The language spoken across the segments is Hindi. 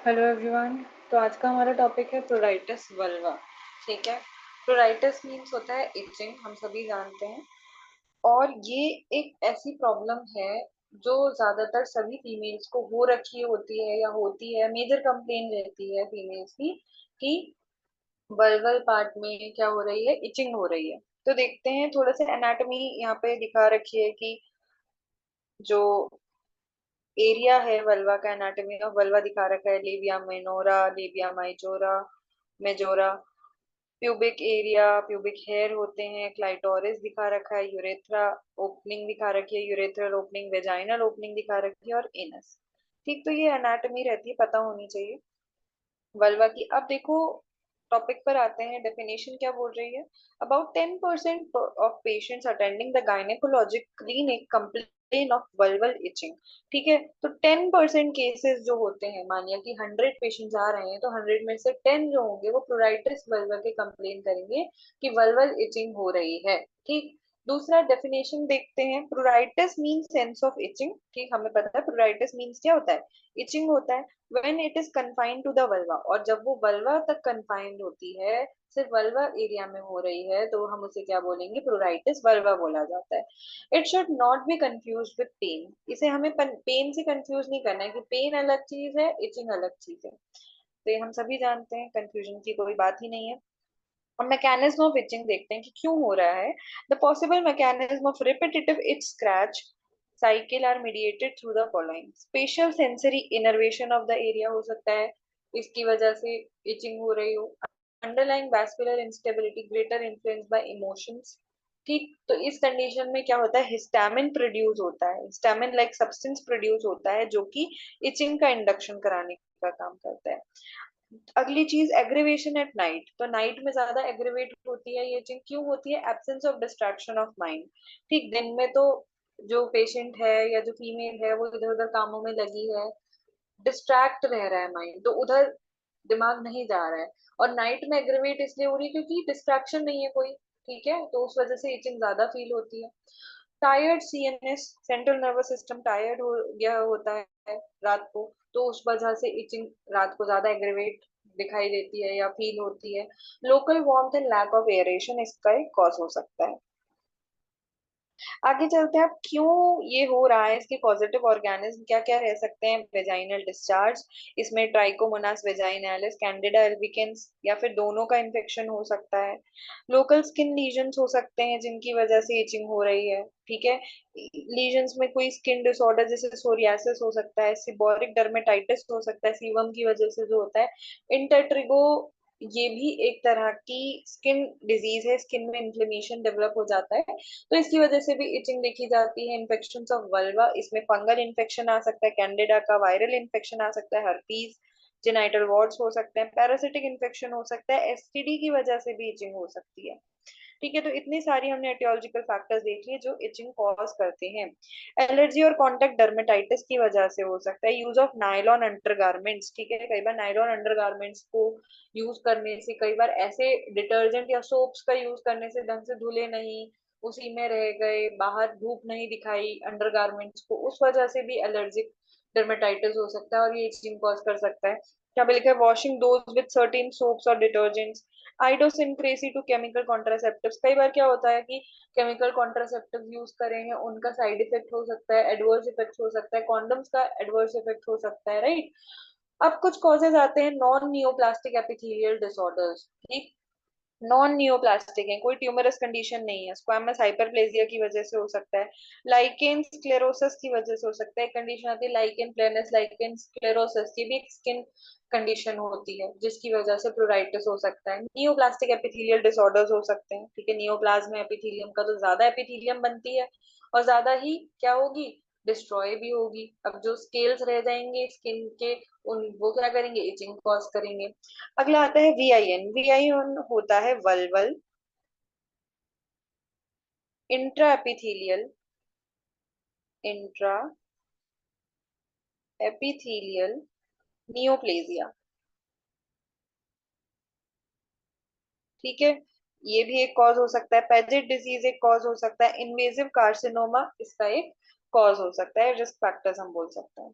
Hello everyone. तो आज का हमारा टॉपिक है प्रोराइटिस वल्वा। ठीक है। प्रोराइटिस मीन्स होता है इचिंग, हम सभी जानते हैं। और ये एक ऐसी प्रॉब्लम है जो ज्यादातर सभी फीमेल्स को हो रखी होती है या होती है। मेजर कंप्लेन रहती है फीमेल्स की कि वल्वल पार्ट में क्या हो रही है, इचिंग हो रही है। तो देखते हैं थोड़ा सा एनाटॉमी यहाँ पे दिखा रखी है कि जो एरिया है वल्वा का, एनाटॉमी ऑफ वल्वा दिखा रखा है। Labia minora, labia majora, majora, pubic area, pubic hair होते हैं, क्लाइटोरिस दिखा रखा है, यूरेथ्रा ओपनिंग दिखा रखी है, यूरेथ्रल ओपनिंग, वेजाइनल ओपनिंग दिखा रखी है और एनस। ठीक, तो ये एनाटॉमी रहती है, पता होनी चाहिए वल्वा की। अब देखो टॉपिक पर आते हैं, डेफिनेशन क्या बोल रही है। About 10% of patients attending the gynaecologic clinic complain of vulval itching. ठीक है, तो 10% केसेस जो होते हैं, मानिए कि 100 पेशेंट्स आ रहे हैं तो 100 में से 10 जो होंगे वो प्रोराइटिस वल्वा के कंप्लेन करेंगे कि वल्वल इचिंग हो रही है। ठीक। दूसरा डेफिनेशन देखते हैं, pruritus mean sense of itching. ठीक, हमें पता है प्रोराइटिस मीन्स क्या होता है, इचिंग होता है। when it is confined to the vulva, और जब वो वल्वा तक confined होती है, सिर्फ वल्वा एरिया में हो रही है, तो हम उसे क्या बोलेंगे, प्रोराइटिस वल्वा बोला जाता है। It should not be confuse with pain. इसे हमें पेन से कंफ्यूज नहीं करना है कि पेन अलग चीज है, इचिंग अलग चीज है। तो ये हम सभी जानते हैं, कंफ्यूजन की कोई बात ही नहीं है। अब मैकेनिज्म ऑफ इचिंग देखते हैं कि क्यों हो रहा है। The possible mechanism of repetitive itch scratch cycle are mediated through the following. Special sensory innervation of the area हो सकता है, इसकी वजह से इचिंग हो रही हो। Underlying vascular instability, greater influence by emotions. ठीक, तो इस कंडीशन में क्या होता है, हिस्टामिन प्रोड्यूस होता है, हिस्टामिन लाइक सब्सटेंस प्रोड्यूस होता है जो कि इचिंग का इंडक्शन कराने का काम करता है। अगली चीज, एग्रीवेशन एट नाइट। तो नाइट में ज्यादा एग्रीवेट होती है ये चीज, क्यों होती है, absence of distraction of mind. ठीक, दिन में तो जो पेशेंट है या जो फीमेल है वो इधर उधर कामों में लगी है, डिस्ट्रैक्ट रह रहा है माइंड, तो उधर दिमाग नहीं जा रहा है। और नाइट में एग्रीवेट इसलिए हो रही है क्योंकि डिस्ट्रैक्शन नहीं है कोई। ठीक है, तो उस वजह से इचिंग ज्यादा फील होती है। Tired CNS, central nervous system tired हो गया होता है रात को, तो उस वजह से इचिंग रात को ज्यादा एग्रीवेट दिखाई देती है या फील होती है। Local warmth and lack of aeration इसका एक कॉज हो सकता है। आगे चलते हैं, अब क्यों ये हो रहा है, इसके पॉजिटिव ऑर्गेनिज्म क्या क्या रह सकते हैं। वेजाइनल डिस्चार्ज, इसमें ट्राइकोमोनास वेजाइनालिस, कैंडिडा एल्बिकेंस या फिर दोनों का इन्फेक्शन हो सकता है। लोकल स्किन लीजन्स हो सकते हैं जिनकी वजह से इचिंग हो रही है। ठीक है, लीजन्स में कोई स्किन डिसऑर्डर जैसे सोरियासिस हो सकता है, सिबोरिक डर्मेटाइटिस हो सकता है, सीवम की वजह से जो होता है, इंटरट्रिगो, ये भी एक तरह की स्किन डिजीज है, स्किन में इन्फ्लेमेशन डेवलप हो जाता है, तो इसकी वजह से भी इचिंग देखी जाती है। इन्फेक्शन ऑफ वल्वा, इसमें फंगल इन्फेक्शन आ सकता है, कैंडिडा का वायरल इन्फेक्शन आ सकता है, हर्पीज, जेनाइटल वॉर्ड्स हो सकते हैं, पैरासिटिक इन्फेक्शन हो सकता है, एसटीडी की वजह से भी इचिंग हो सकती है। ठीक है, तो इतनी सारी हमने एटियोलॉजिकल फैक्टर्स देख लिए जो इचिंग कॉज करते हैं। एलर्जी और कॉन्टेक्ट डर्मेटाइटिस की वजह से हो सकता है। यूज ऑफ नायलॉन अंडरगारमेंट्स, ठीक है, कई बार नायलॉन अंडरगारमेंट्स को यूज करने से, कई बार ऐसे डिटर्जेंट या सोप्स का यूज करने से ढंग से धुले नहीं, उसी में रह गए, बाहर धूप नहीं दिखाई अंडरगारमेंट्स को, उस वजह से भी एलर्जिक डर्मेटाइटिस हो सकता है और ये इचिंग कॉज कर सकता है। क्या बोले, क्या washing those with certain soaps और डिटर्जेंट्स। आइडोसिनक्रेसी टू केमिकल कॉन्ट्रासेप्टिव्स, कई बार क्या होता है कि केमिकल कॉन्ट्रासेप्टिव यूज करें हैं, उनका साइड इफेक्ट हो सकता है, एडवर्स इफेक्ट हो सकता है, कॉन्डम्स का एडवर्स इफेक्ट हो सकता है, राइट। अब कुछ कॉजेज आते हैं, नॉन नियोप्लास्टिक एपिथेलियल डिसऑर्डर्स। ठीक, नॉन नियोप्लास्टिक है, कोई ट्यूमरस कंडीशन नहीं है, स्क्वामस हाइपरप्लेजिया की वजह से हो सकता है, लाइकेन स्क्लेरोसिस की वजह से हो सकता है। कंडीशन आती है लाइकेन प्लेनस, लाइकेन स्क्लेरोसिस, ये भी एक स्किन कंडीशन होती है जिसकी वजह से प्लूराइटिस हो सकता है। नियोप्लास्टिक एपिथेलियल डिसऑर्डर्स हो सकते हैं। ठीक है, नियोप्लाज्म एपिथेलियम का तो ज्यादा एपिथेलियम बनती है और ज्यादा ही क्या होगी, डिस्ट्रॉय भी होगी। अब जो स्केल्स रह जाएंगे स्किन के, उन वो क्या करेंगे, इचिंग कॉज करेंगे। अगला आता है वीआईएन। वीआईएन होता है vulval intra epithelial, intra epithelial neoplasia. ठीक है, ये भी एक कॉज हो सकता है। पेजेट डिजीज एक कॉज हो सकता है। इन्वेजिव कार्सिनोमा इसका एक कॉज हो सकता है, रिस्क फैक्टर्स हम बोल सकते हैं।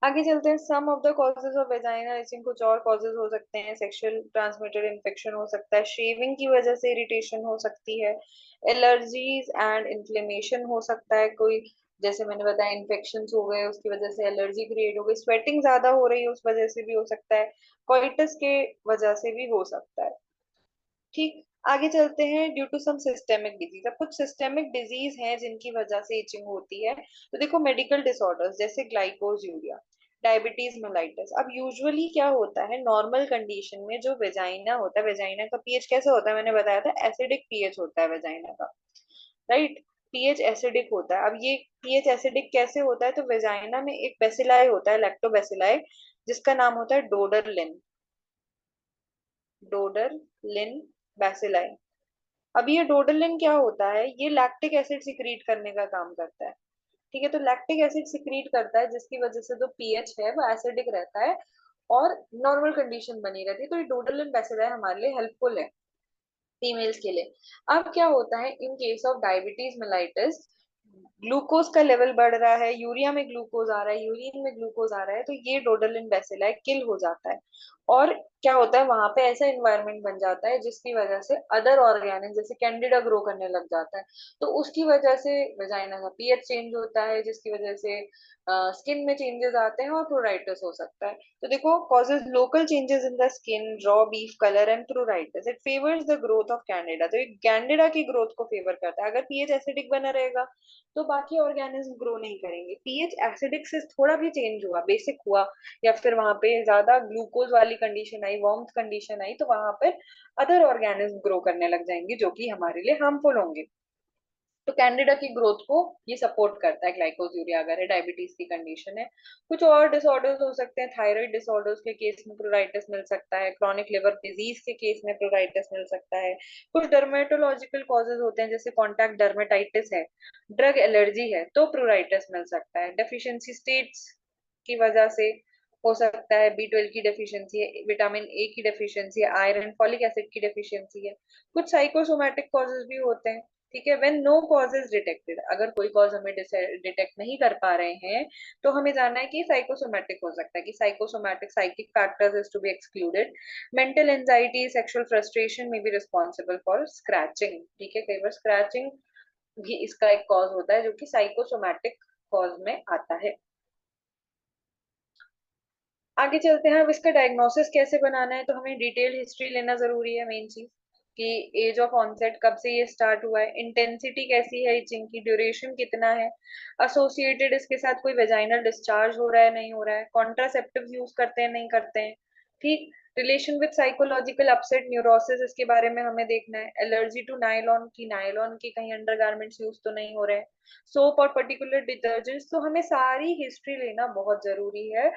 आगे चलते हैं, some of the causes of vaginal itching, कुछ और कॉजेज हो सकते हैं, सेक्सुअल ट्रांसमिटेड इन्फेक्शन हो सकता है, शेविंग की वजह से इरिटेशन हो सकती है, एलर्जीज एंड इन्फ्लेमेशन हो सकता है कोई, जैसे मैंने बताया इन्फेक्शन हो गए उसकी वजह से एलर्जी क्रिएट हो गई, स्वेटिंग ज्यादा हो रही है उस वजह से भी हो सकता है, कोइटस के वजह से भी हो सकता है। ठीक, आगे चलते हैं, due to some systemic disease. अब कुछ सिस्टेमिक डिजीज हैं जिनकी वजह से इचिंग होती है, तो देखो मेडिकल डिसऑर्डर्स जैसे ग्लाइकोज्यूरिया, डायबिटीज मेलाइटिस। अब यूजुअली क्या होता है, नॉर्मल कंडीशन में जो वेजाइना होता है, वेजाइना का पीएच कैसे होता है, मैंने बताया था एसिडिक पीएच होता है वेजाइना का, राइट। पीएच एसिडिक होता है। अब ये पीएच एसिडिक कैसे होता है, तो वेजाइना में एक बेसिलाई होता है, लैक्टोबेसिलाई, जिसका नाम होता है डोडरलिन, डोडरलिन बेसिलाई। अब ये डोडलिन क्या होता है, ये लैक्टिक एसिड सिक्रीट करने का काम करता है। ठीक है, तो लैक्टिक एसिड सिक्रीट करता है जिसकी वजह से जो पीएच है वो एसिडिक रहता है और नॉर्मल कंडीशन बनी रहती है, तो ये डोडलिन बेसिलाई हमारे लिए हेल्पफुल है फीमेल्स के लिए। अब क्या होता है, in case of diabetes mellitus, glucose का लेवल बढ़ रहा है, यूरिया में ग्लूकोज आ रहा है, यूरिन में ग्लूकोज आ रहा है, तो ये डोडलिन बेसिलाई किल हो जाता है। और क्या होता है, वहां पे ऐसा एनवायरनमेंट बन जाता है जिसकी वजह से अदर ऑर्गेनिक जैसे कैंडिडा ग्रो करने लग जाता है, तो उसकी वजह से वेजाइना का पीएच चेंज होता है, जिसकी वजह से स्किन में चेंजेस आते हैं और प्रोराइटिस हो सकता है। तो देखो, causes local changes in the skin, raw beef color and pruritus. It favors the growth of candida. तो ये कैंडिडा की ग्रोथ को फेवर करता है। अगर पीएच एसिडिक बना रहेगा तो बाकी ऑर्गेनिज्म ग्रो नहीं करेंगे। पीएच एसिडिक से थोड़ा भी चेंज हुआ, बेसिक हुआ, या फिर वहां पे ज्यादा ग्लूकोज वाली कंडीशन आई, वार्मथ कंडीशन आई, तो वहां पर अदर ऑर्गेनिज्म ग्रो करने लग जाएंगे जो कि हमारे लिए हार्मफुल होंगे। तो कैंडिडा की ग्रोथ को ये सपोर्ट करता है ग्लाइकोज्यूरिया, अगर है डायबिटीज की कंडीशन है। कुछ और डिसऑर्डर्स हो सकते हैं, थायराइड डिसऑर्डर्स के केस में प्रोराइटिस मिल सकता है, क्रॉनिक लिवर डिजीज के केस में प्रोराइटिस मिल सकता है। कुछ डर्मेटोलॉजिकल कॉजेज होते हैं, जैसे कॉन्टैक्ट डर्मेटाइटिस है, ड्रग एलर्जी है, तो प्रोराइटिस मिल सकता है। डेफिशिएंसी स्टेट्स की वजह से हो सकता है, बी 12 की डेफिशिएंसी है, विटामिन ए की डेफिशिएंसी है, आयरन फॉलिक एसिड की डेफिशिएंसी है। कुछ साइकोसोमैटिक कॉजेज भी होते हैं। ठीक है, when no cause is detected, अगर कोई कॉज हमें डिटेक्ट नहीं कर पा रहे हैं तो हमें जानना है कि साइकोसोमैटिक हो सकता है, कि psychosomatic psychic factors is to be excluded. Mental anxiety, sexual frustration may be responsible for scratching. ठीक है, कई बार स्क्रैचिंग भी इसका एक कॉज होता है जो कि साइकोसोमैटिक कॉज में आता है। आगे चलते हैं, अब इसका डायग्नोसिस कैसे बनाना है, तो हमें डिटेल हिस्ट्री लेना जरूरी है, मेन चीज कि एज ऑफ ऑनसेट कब से ये स्टार्ट हुआ है, इंटेंसिटी कैसी है इचिंग की, ड्यूरेशन कितना है, एसोसिएटेड इसके साथ कोई वेजाइनल डिस्चार्ज हो रहा है नहीं हो रहा है, कॉन्ट्रासेप्टिव यूज करते हैं नहीं करते हैं। ठीक, relation with psychological upset neurosis, इसके बारे में हमें देखना है, एलर्जी टू नायलॉन की, नायलॉन की कहीं अंडरगारमेंट्स यूज तो नहीं हो रहे हैं, सोप और पर्टिकुलर डिटर्जेंट्स, तो हमें सारी हिस्ट्री लेना बहुत जरूरी है,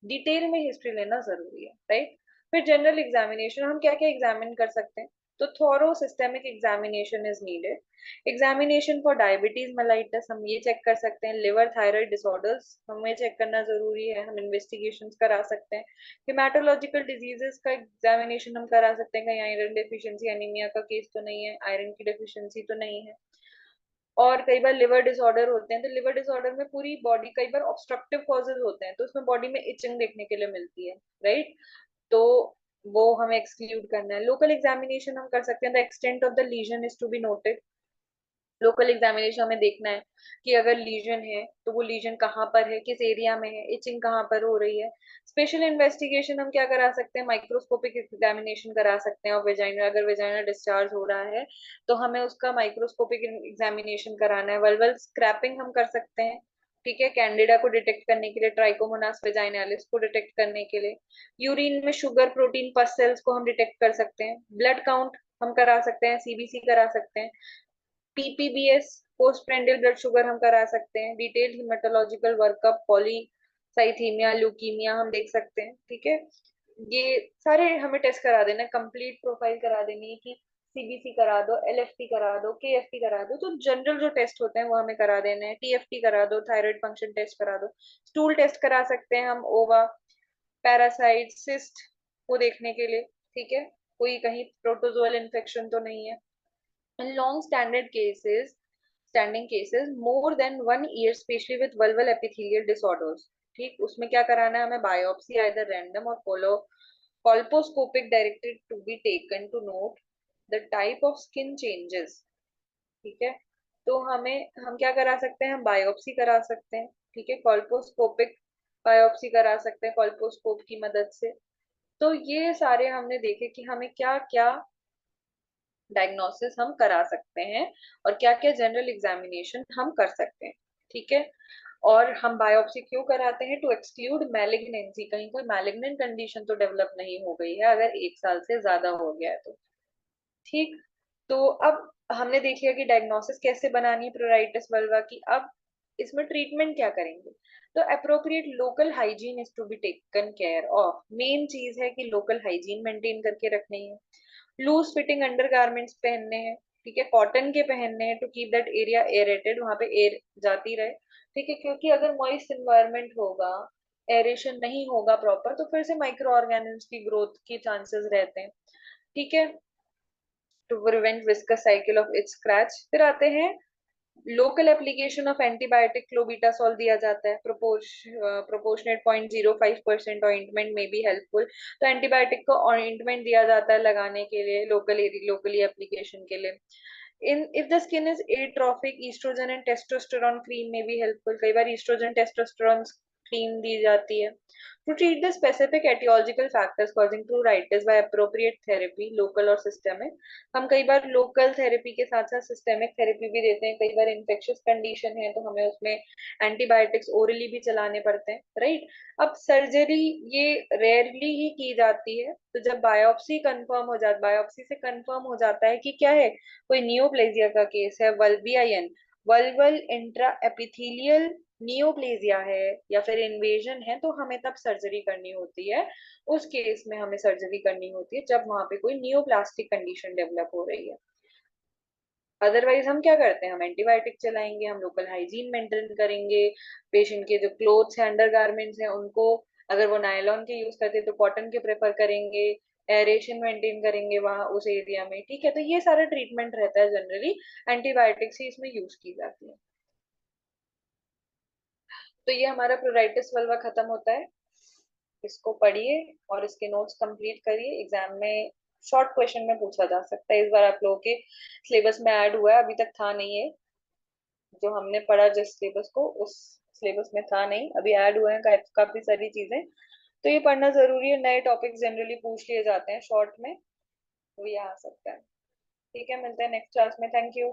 डिटेल में हिस्ट्री लेना जरूरी है, राइट। फिर जनरल एग्जामिनेशन, हम क्या क्या एग्जामिन कर सकते हैं, तो thorough systemic examination is needed. Examination for diabetes mellitus, हम ये चेक कर सकते हैं, लिवर थायराइड डिसऑर्डर्स हमें चेक करना जरूरी है, हम इन्वेस्टिगेशन करा सकते हैं। हिमेटोलॉजिकल डिजीजेस का एग्जामिनेशन हम करा सकते हैं, कहीं आयरन डेफिशिएंसी एनीमिया का केस तो नहीं है, आयरन की डेफिशिएंसी तो नहीं है। और कई बार लिवर डिसऑर्डर होते हैं, तो लिवर डिसऑर्डर में पूरी बॉडी, कई बार ऑब्स्ट्रक्टिव कॉजेज होते हैं तो उसमें बॉडी में इचिंग देखने के लिए मिलती है, राइट। तो वो हमें एक्सक्लूड करना है। लोकल एग्जामिनेशन हम कर सकते हैं, the extent of the lesion is to be noted. Local examination हमें देखना है कि अगर लीजन है तो वो लीजन कहाँ पर है, किस एरिया में है, इचिंग कहाँ पर हो रही है। स्पेशल इन्वेस्टिगेशन हम क्या करा सकते हैं, माइक्रोस्कोपिक एग्जामिनेशन करा सकते हैं, और वेजाइना, अगर वेजाइना डिस्चार्ज हो रहा है तो हमें उसका माइक्रोस्कोपिक एग्जामिनेशन कराना है। वल्वल स्क्रैपिंग हम कर सकते हैं, ठीक है, कैंडिडा को डिटेक्ट करने के लिए, ट्राइकोमोनास वेजाइनालिस को डिटेक्ट करने के लिए। यूरिन में शुगर प्रोटीन पस सेल्स को हम डिटेक्ट कर सकते हैं। ब्लड काउंट हम करा सकते हैं, सीबीसी करा सकते हैं। PPBS, post prandial blood sugar हम करा सकते हैं। Detailed haematological workup, polycythaemia, leukaemia हम देख सकते हैं। ठीक है, ये सारे हमें टेस्ट करा देना, कंप्लीट प्रोफाइल करा देनी है कि सीबीसी करा दो, एलएफटी करा दो, केएफटी करा दो, तो जनरल जो टेस्ट होते हैं वो हमें करा देने हैं। टीएफटी करा दो, थायराइड फंक्शन टेस्ट करा दो, स्टूल टेस्ट करा सकते हैं हम, ओवा, पैरासाइट, सिस्ट को देखने के लिए। ठीक है, कोई कहीं प्रोटोजोअल इन्फेक्शन तो नहीं है। In long standard cases standing cases more than 1 year, specially with vulval epithelial disorders. ठीक, उसमें क्या कराना है हमें? बायोप्सी आइदर रैंडम और colposcopic directed to be taken to note the type of skin changes। ठीक है, तो हम क्या करा सकते हैं? हम बायोप्सी करा सकते हैं। ठीक है, कॉल्पोस्कोपिक बायोप्सी करा सकते हैं कॉल्पोस्कोप की मदद से। तो ये सारे हमने देखे कि हमें क्या क्या डायग्नोसिस हम करा सकते हैं और क्या क्या जनरल एग्जामिनेशन हम कर सकते हैं। ठीक है, और हम बायोप्सी क्यों कराते हैं? टू एक्सक्लूड मैलिग्नेंसी, कहीं कोई मैलिग्नेंट कंडीशन तो डेवलप नहीं हो गई है अगर 1 साल से ज्यादा हो गया है तो। ठीक, तो अब हमने देख लिया कि डायग्नोसिस कैसे बनानी है प्रोराइटिस वल्वा की। अब इसमें ट्रीटमेंट क्या करेंगे? तो appropriate local hygiene is to be taken care of. Main चीज है कि लोकल हाइजीन मेंटेन करके रखनी है। लूज फिटिंग अंडरगारमेंट्स पहनने हैं। ठीक है, कॉटन के पहनने हैं to keep that area aerated, वहां पे एयर जाती रहे। ठीक है, क्योंकि अगर मॉइस्ट इन्वायरमेंट होगा, एरेशन नहीं होगा प्रॉपर, तो फिर से माइक्रो ऑर्गेनिम्स की ग्रोथ के चांसेस रहते हैं। ठीक है, टू प्रिवेंट विस्कस साइकिल ऑफ इट स्क्रैच। फिर आते हैं local application of antibiotic clobetasol दिया जाता है। प्रोपोर्शनेट 0.05% ऑइंटमेंट में बी हेल्पफुल। तो एंटीबायोटिक को ऑइंटमेंट दिया जाता है लगाने के लिए, लोकली एप्लीकेशन के लिए। In if the skin is atrophic, oestrogen and testosterone cream may be helpful. कई बार ईस्ट्रोजन टेस्टोस्टेरोन क्रीम दी जाती है। To treat the specific etiological factors causing pruritus by appropriate therapy, local और systemic। हम कई बार लोकल थेरेपी के साथ साथ सिस्टेमिक थेरेपी भी देते हैं। कई बार इन्फेक्शियस कंडीशन है तो हमें उसमें एंटीबायोटिक्स ओरली भी चलाने पड़ते हैं, राइट। अब सर्जरी ये रेयरली ही की जाती है। तो जब बायोप्सी से कंफर्म हो जाता है कि क्या है, कोई नियोप्लेजिया का केस है, वल्बियायन वल्वल इंट्रा एपिथेलियल नियोप्लेजिया है या फिर इन्वेजन है, तो हमें तब सर्जरी करनी होती है। उस केस में हमें सर्जरी करनी होती है जब वहां पे कोई नियोप्लास्टिक कंडीशन डेवलप हो रही है। अदरवाइज हम क्या करते हैं? हम एंटीबायोटिक चलाएंगे, हम लोकल हाइजीन मेंटेन करेंगे। पेशेंट के जो क्लोथ्स हैं, अंडरगारमेंट्स हैं, उनको अगर वो नायलॉन के यूज करते हैं तो कॉटन के प्रेफर करेंगे। एरेशन मेंटेन करेंगे वहां उस एरिया में। ठीक है, तो ये सारा ट्रीटमेंट रहता है जनरली। एंटीबायोटिक्स ही इसमें यूज की जाती है। तो ये हमारा प्रोराइटिस वल्वा खत्म होता है। इसको पढ़िए और इसके नोट्स कंप्लीट करिए। एग्जाम में शॉर्ट क्वेश्चन में पूछा जा सकता है। इस बार आप लोगों के सिलेबस में ऐड हुआ है, अभी तक था नहीं है। जो हमने पढ़ा जिस सिलेबस को, उस सिलेबस में था नहीं, अभी ऐड हुए हैं काफी सारी चीजें। तो ये पढ़ना जरूरी है। नए टॉपिक जनरली पूछ लिए जाते हैं शॉर्ट में, तो ये आ सकता है। ठीक है, मिलते हैं नेक्स्ट क्लास में। Thank you.